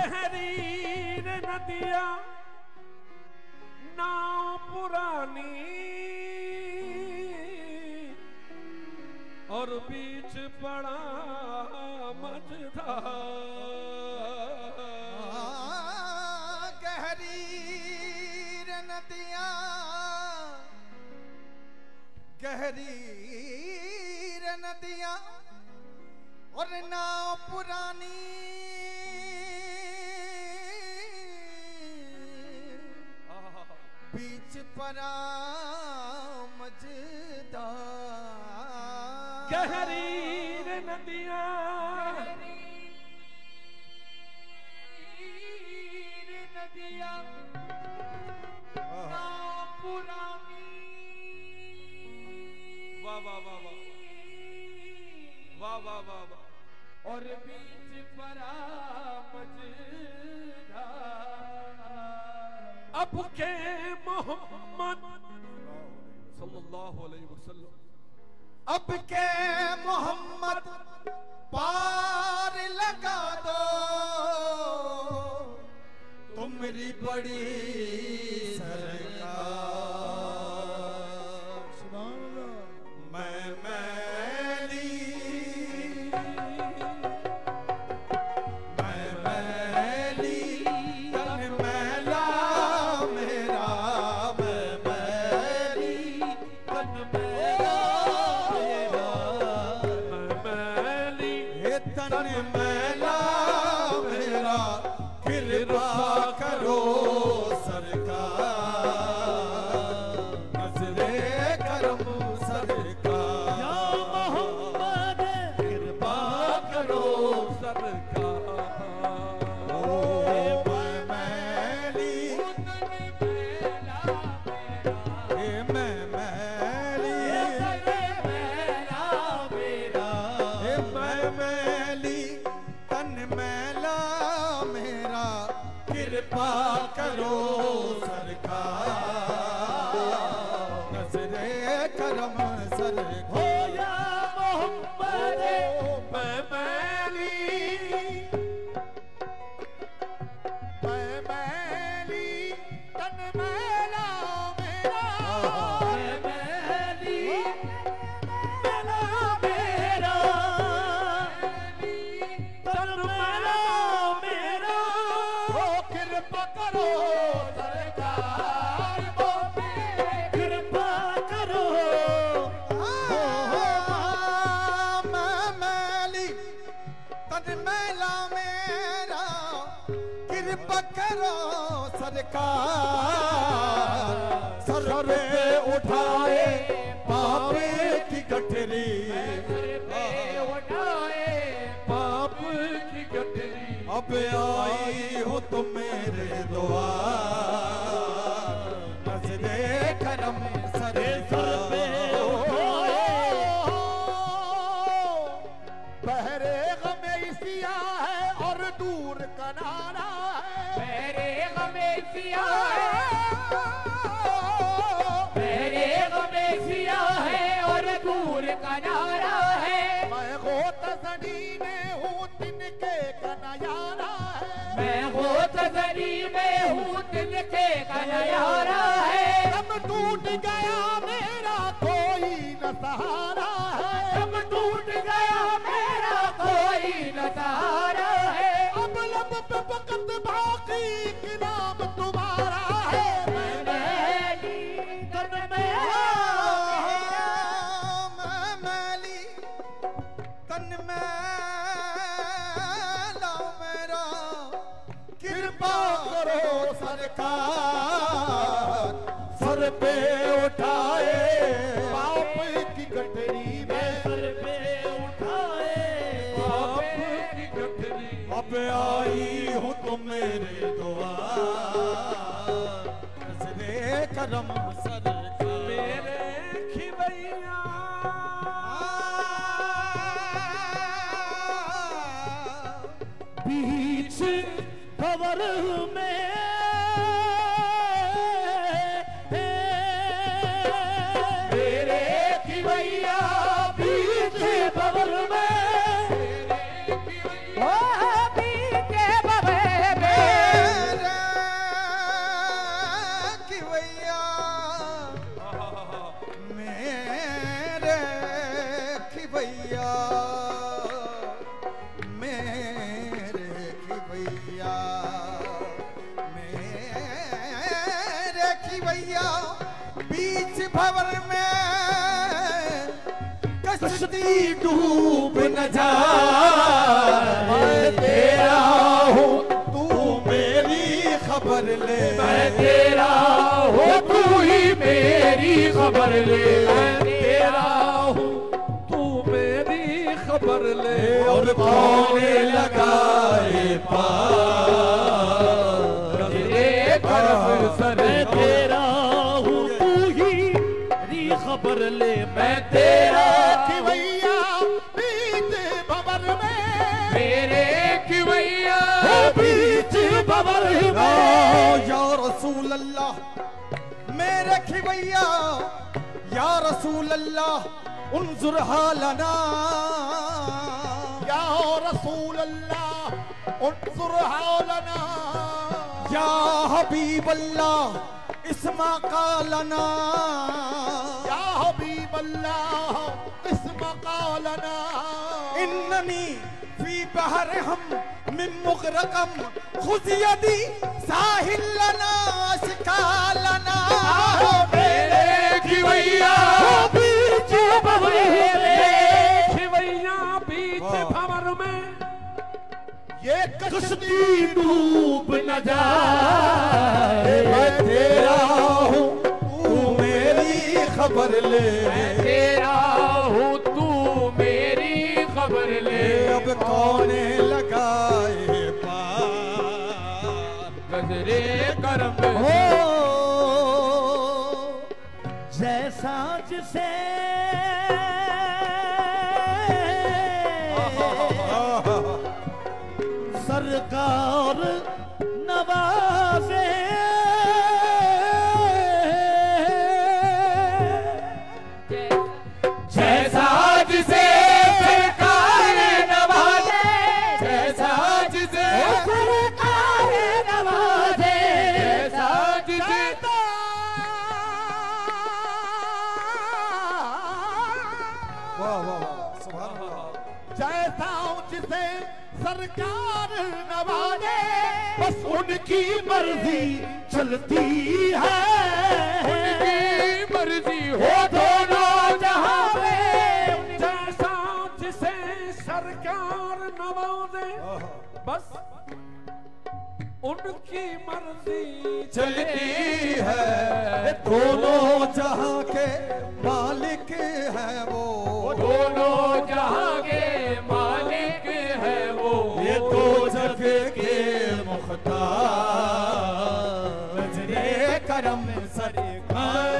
गहरी रे नदिया नाव पुरानी और बीच पड़ा मझधार। गहरी रे नदिया गहरी रे नदिया और नाव पुरानी बीच परा मझधार। गहरी रे नदिया नदिया पुरानी। वाह वाह वाह वाह वाह वाह वाह वाह। और बीच परा मझधार। अब के मोहम्मद सल्लल्लाहु अलैहि वसल्लम अब के मोहम्मद पार लगा दो तुम्हारी बड़ी सरकार। मैं मैली तन मैला मेरा। मैं मैली तन मैला मेरा। मैं मैली तन मैला मेरा। कृपा करो सरकार नज़रे करम सरकार। या मोहम्मद कृपा करो सरकार। ओ मैं मैली ए मैं मैली ए मैं मैली तन मैला मेरा। कृपा करो सरकार नज़रे करम सरकार। या मोहम्मद मैं मैली तन मैला मेरा। मैं मैली मैला मेरा। तन मैला मेरा। ओ कृपा करो सरकार। कृपा करो। मैं मैली तन मैला मेरा। कृपा करो सरकार। सर पे उठाए पापे की गठरी। उठाए पाप की गठरी। अब आई हो तुम मेरे द्वार नज़रे करम सरकार। बहरे गमे सिया है और दूर कनारा है। मेरे गमे सिया है। मेरे गमे सिया है और दूर कनारा है। मैं गोत सनी में हूँ तिनके कनायारा है। मैं गोत सनी में हूँ तिनके कनायारा है। अब टूट गया मेरा कोई न सहारा है। अब टूट गया मेरा कोई न सहारा है। अब लब पे वक्त बाकी कि नाम तुम्हारा है। मैं मैली तन मैला मैं मैली तन मैला मेरा। कृपा करो सरकार। सर पे उठाए पाप की गठरी में। सर पे उठाए पाप की गठरी। अब आई हूँ तुम मेरे द्वार नज़रे करम सरकार। मेरे खिवैया बीच भंवर में मेरे खिवैया बीच भंवर में। ओ बीच भंवर भैया मेरे की भैया बीच भंवर में कश्ती डूब न जाए। मैं तेरा हूँ तू मेरी खबर ले, मैं तेरा हूँ तू ही मेरी खबर ले, मैं तेरा हूँ तू मेरी खबर ले। और कौन लगाए पार तेरे करम सर, तेरा हूँ तू ही मेरी खबर ले, मैं तेरा कि भैया बीच भंवर में, मेरे की भैया बीच भंवर में। या रसूल अल्लाह मेरे खिवैया या रसूल अल्लाह उन्जुर हालना। या रसूल अल्लाह उन्जुर हालना। या हबीब अल्लाह इस्मा कालना। या हबीब अल्लाह इस्मा कालना। इन्ननी फी बहर हम मिन मुगरकम खुद यदी साहिल लना शिकालना। मेरे की भैया बीच भंवर में, खिवैया बीच भंवर में ये कश्ती डूब न जाए। मैं तेरा हूँ तू मेरी खबर ले, मैं तेरा हूँ तू मेरी खबर ले। अब कौन लगाए पार गजरे करम हो। जैसा जिसे सरकार नवाजे, जैसा जिसे सरकार नवाजे, जैसा जिसे सरकार नवाजे, जैसा जिसे वाह वाह वाह सुभान अल्लाह। जैसा जिसे सरकार नवाजे, बस उनकी मर्जी चलती है। उनकी मर्जी हो दोनों जहां में। जैसा जिसे सरकार नवाजे, बस उनकी मर्जी चलती है। दोनों जहां के मालिक है वो, दोनों जहां के मालिक है वो। ये दो जग के मुख्तार। वज़्रे करम सरकार